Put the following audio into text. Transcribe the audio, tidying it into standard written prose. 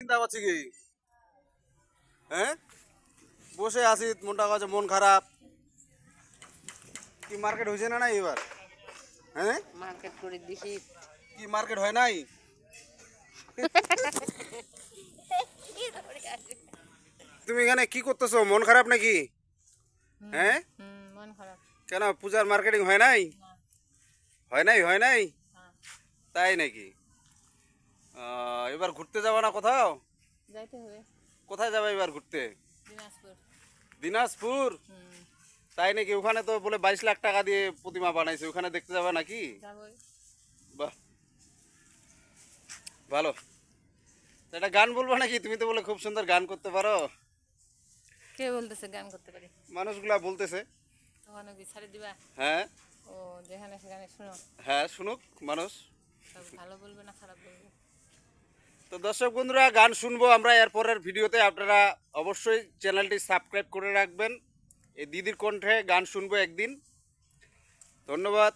চিন্তা পাচ্ছি কি হ্যাঁ বসে আছি মনটা কাছে মন খারাপ কি মার্কেট হয়েছে না নাই এবার হ্যাঁ মার্কেট করে দেখি কি মার্কেট হয় নাই তুমি এখানে কি করতেছো মন খারাপ নাকি হ্যাঁ মন খারাপ কেন পূজার মার্কেটিং হয় নাই হয় নাই তাই নাকি এবার ঘুরতে যাবা না কোথাও যাইতে হবে কোথায় যাবে এবার ঘুরতে দিনাজপুর দিনাজপুর তাই নাকি ওখানে তো বলে 22 লাখ টাকা দিয়ে প্রতিমা বানাইছে ওখানে দেখতে যাবে নাকি যাবই বাহ ভালো এটা গান বলবো নাকি তুমি তো বলে খুব সুন্দর গান করতে পারো কে বলতেছে গান করতে পারি মানুষগুলা বলতেছে ওখানে কি ছাড়ি দিবা হ্যাঁ ও যেখানে সেখানে শুনো হ্যাঁ শুনুক মানুষ সব ভালো বলবে না খারাপ বলবে তো দর্শক বন্ধুরা গান শুনবো আমরা এরপরের ভিডিওতে আপনারা অবশ্যই চ্যানেলটি সাবস্ক্রাইব করে রাখবেন এই দিদির কণ্ঠে গান শুনবো একদিন ধন্যবাদ।